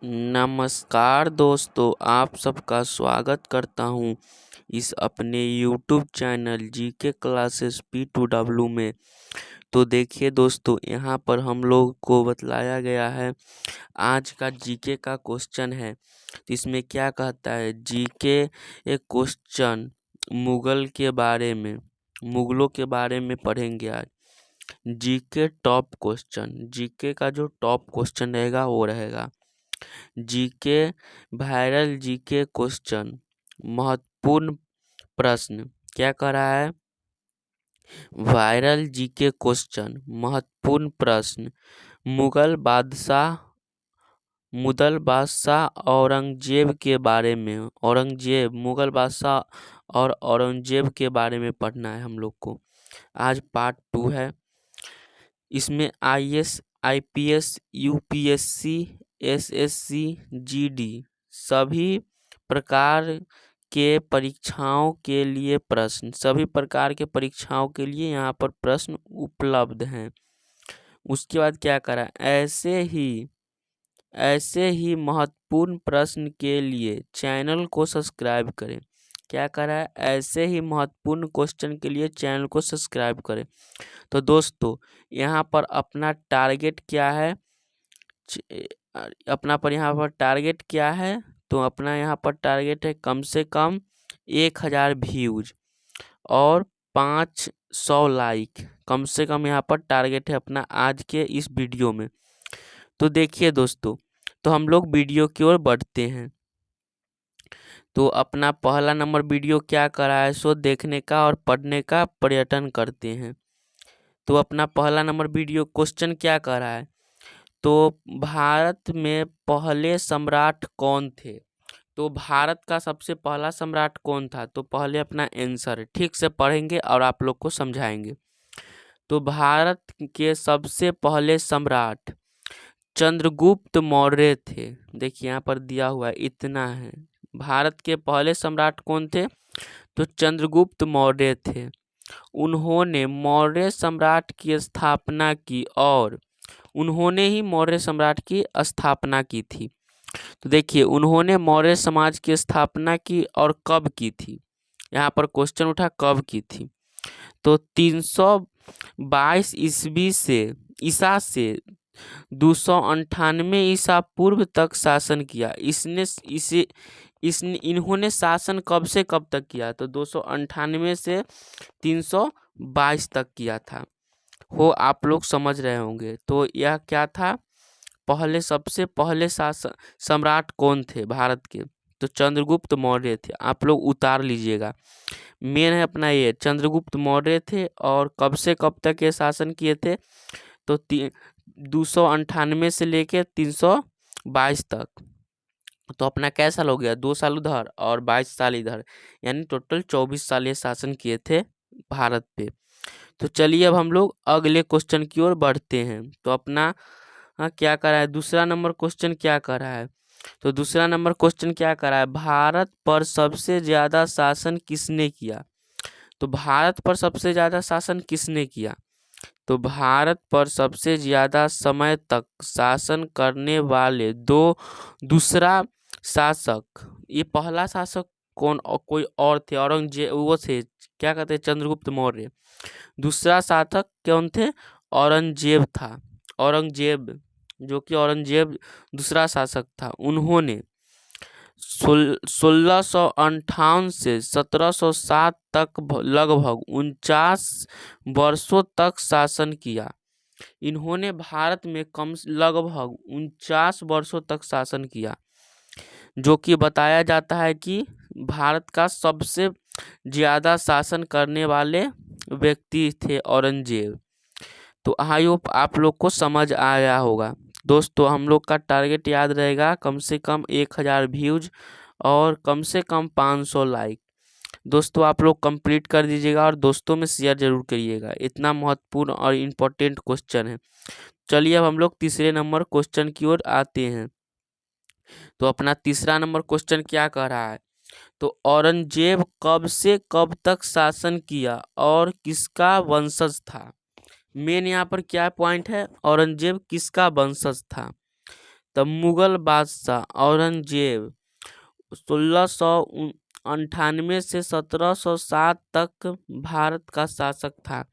नमस्कार दोस्तों, आप सबका स्वागत करता हूं इस अपने YouTube channel GK classes P2W में। तो देखिए दोस्तों, यहाँ पर हम लोग को बतलाया गया है आज का जीके का क्वेश्चन है। तो इसमें क्या कहता है, जीके एक क्वेश्चन मुगलों के बारे में पढ़ेंगे आज। जीके टॉप क्वेश्चन, जीके का जो टॉप क्वेश्चन रहेगा वो रहेगा जीके वायरल जीके क्वेश्चन। महत्वपूर्ण प्रश्न क्या कर रहा है, वायरल जीके क्वेश्चन महत्वपूर्ण प्रश्न। मुगल बादशाह औरंगजेब के बारे में, मुगल बादशाह और औरंगजेब के बारे में पढ़ना है हम लोग को। आज पार्ट 2 है। इसमें IAS IPS UPSC SSC GD सभी प्रकार के परीक्षाओं के लिए यहाँ पर प्रश्न उपलब्ध हैं। उसके बाद क्या करा, ऐसे ही महत्वपूर्ण प्रश्न के लिए चैनल को सब्सक्राइब करें। क्या करा है, ऐसे ही महत्वपूर्ण क्वेश्चन के लिए चैनल को सब्सक्राइब करें। तो दोस्तों, यहाँ पर अपना टारगेट क्या है, तो अपना यहाँ पर टारगेट है कम से कम 1000 व्यूज और 500 लाइक, कम से कम यहाँ पर टारगेट है अपना आज के इस वीडियो में। तो देखिए दोस्तों, तो हम लोग वीडियो की ओर बढ़ते हैं। तो अपना पहला नंबर वीडियो क्या करा है, सो देखने का और पढ़ने का पर्यटन करते हैं। तो अपना पहला नंबर वीडियो क्वेश्चन क्या कर रहा है, तो भारत में पहले सम्राट कौन थे। तो भारत का सबसे पहला सम्राट कौन था, तो पहले अपना आंसर ठीक से पढ़ेंगे और आप लोग को समझाएंगे। तो भारत के सबसे पहले सम्राट चंद्रगुप्त मौर्य थे। देखिए यहाँ पर दिया हुआ है, इतना है। भारत के पहले सम्राट कौन थे, तो चंद्रगुप्त मौर्य थे। उन्होंने मौर्य सम्राट की स्थापना की और उन्होंने ही मौर्य सम्राट की स्थापना की थी। तो देखिए, उन्होंने मौर्य समाज की स्थापना की और कब की थी, यहाँ पर क्वेश्चन उठा कब की थी। तो 322 ईसा से 298 ईसा पूर्व तक शासन किया। इन्होंने शासन कब से कब तक किया, तो 298 से 322 तक किया था। आप लोग समझ रहे होंगे। तो यह क्या था, सबसे पहले सम्राट कौन थे भारत के, तो चंद्रगुप्त मौर्य थे। आप लोग उतार लीजिएगा, मेन है अपना ये चंद्रगुप्त मौर्य थे। और कब से कब तक ये शासन किए थे, तो 298 से लेके 322 तक। तो अपना कैसा साल हो गया, 2 साल उधर और 22 साल इधर, यानी टोटल 24 साल ये शासन किए थे भारत पे। तो चलिए अब हम लोग अगले क्वेश्चन की ओर बढ़ते हैं। तो अपना क्या करा है, दूसरा नंबर क्वेश्चन क्या करा है, तो दूसरा नंबर क्वेश्चन क्या करा है, भारत पर सबसे ज्यादा शासन किसने किया। तो भारत पर सबसे ज्यादा शासन किसने किया, तो भारत पर सबसे ज्यादा समय तक शासन करने वाले दूसरा शासक, ये पहला शासक कौन कोई और थे, औरंगजेब वो थे, क्या कहते हैं, चंद्रगुप्त मौर्य। दूसरा शासक कौन थे, औरंगजेब था। औरंगजेब दूसरा शासक था। उन्होंने 1658 से 1707 तक लगभग 49 वर्षों तक शासन किया। इन्होंने भारत में लगभग 49 वर्षों तक शासन किया, जो कि बताया जाता है कि भारत का सबसे ज्यादा शासन करने वाले व्यक्ति थे औरंगजेब। तो आई होप आप लोग को समझ आया होगा। दोस्तों, हम लोग का टारगेट याद रहेगा कम से कम 1000 व्यूज और कम से कम 500 लाइक। दोस्तों, आप लोग कंप्लीट कर दीजिएगा और दोस्तों में शेयर जरूर करिएगा, इतना महत्वपूर्ण और इम्पोर्टेंट क्वेश्चन है। चलिए अब हम लोग तीसरे नंबर क्वेश्चन की ओर आते हैं। तो अपना तीसरा नंबर क्वेश्चन क्या कह रहा है, तो औरंगजेब कब से कब तक शासन किया और किसका वंशज था। मेन यहाँ पर क्या पॉइंट है, औरंगजेब किसका वंशज था। तब मुगल बादशाह औरंगजेब 1698 से 1707 तक भारत का शासक था।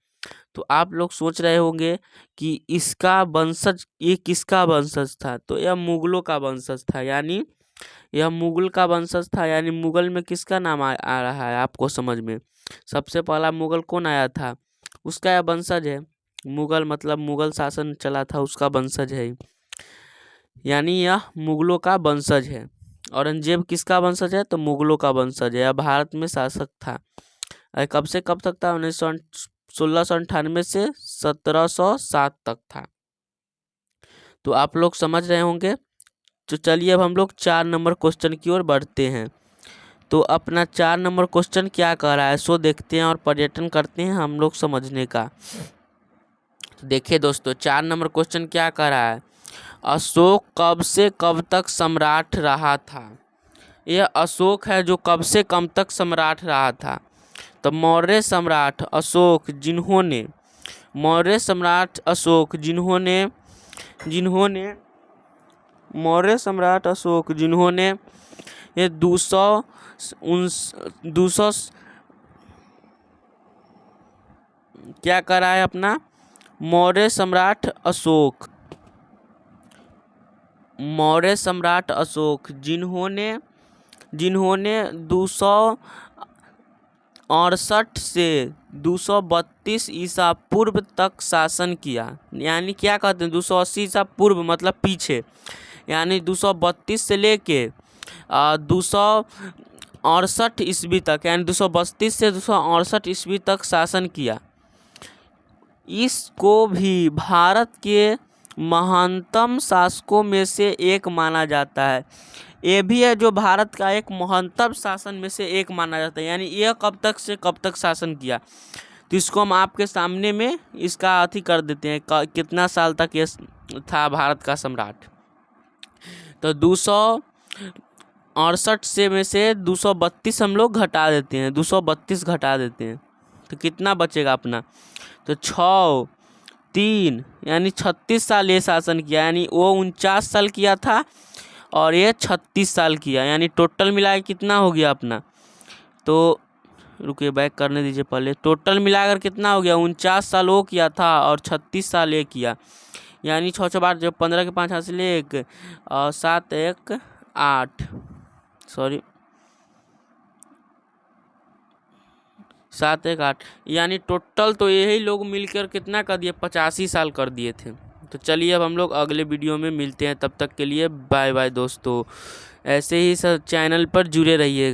तो आप लोग सोच रहे होंगे कि इसका वंशज, ये किसका वंशज था? तो यह मुगलों का वंशज था, यानी यह मुगल का वंशज था। यानी मुगल में किसका नाम आ रहा है आपको समझ में? सबसे पहला मुगल कौन आया था, उसका यह वंशज है। मुगल मतलब मुगल शासन चला था, उसका वंशज है, यानी यह मुगलों का वंशज है। औरंगजेब किसका वंशज है? तो मुगलों का वंशज है। यह भारत में शासक था। कब से कब तक था? 1698 से 1707 तक था। तो आप लोग समझ रहे होंगे। तो चलिए अब हम लोग 4 नंबर क्वेश्चन की ओर बढ़ते हैं। तो अपना 4 नंबर क्वेश्चन क्या कह रहा है सो देखते हैं और पर्यटन करते हैं हम लोग समझने का। तो देखिए दोस्तों, 4 नंबर क्वेश्चन क्या कह रहा है? अशोक कब से कब तक सम्राट रहा था? यह अशोक है जो कब से कब तक सम्राट रहा था। तो मौर्य सम्राट अशोक जिन्होंने मौर्य सम्राट अशोक जिन्होंने मौर्य सम्राट अशोक जिन्होंने ये 200 क्या करा है अपना? मौर्य सम्राट अशोक जिन्होंने 268 से 232 ईसा पूर्व तक शासन किया। यानी क्या कहते हैं? 280 ईसा पूर्व मतलब पीछे, यानी 232 से लेके 268 ईस्वी तक, यानी 232 से 268 ईस्वी तक शासन किया। इसको भी भारत के महानतम शासकों में से एक माना जाता है। ये भी है जो भारत का एक महानतम शासन में से एक माना जाता है। यानी यह कब तक से कब तक शासन किया, तो इसको हम आपके सामने में इसका अथी कर देते हैं, कितना साल तक ये था भारत का सम्राट। तो 268 से में से 232 हम लोग घटा देते हैं, 232 घटा देते हैं तो कितना बचेगा अपना? तो 6 3 यानी 36 साल ये शासन किया। यानी वो 49 साल किया था और ये 36 साल किया, यानी टोटल मिला के कितना हो गया अपना? तो रुकिए, बैक करने दीजिए पहले। टोटल मिलाकर कितना हो गया? 49 साल वो किया था और 36 साल ये किया। यानी 6 6 12 जब 15 के 5 हासिल 1 और 7 1 8 सॉरी 7 1 8, यानी टोटल तो यही लोग मिलकर कितना कर दिए? 85 साल कर दिए थे। तो चलिए अब हम लोग अगले वीडियो में मिलते हैं, तब तक के लिए बाय बाय दोस्तों। ऐसे ही सब चैनल पर जुड़े रहिएगा।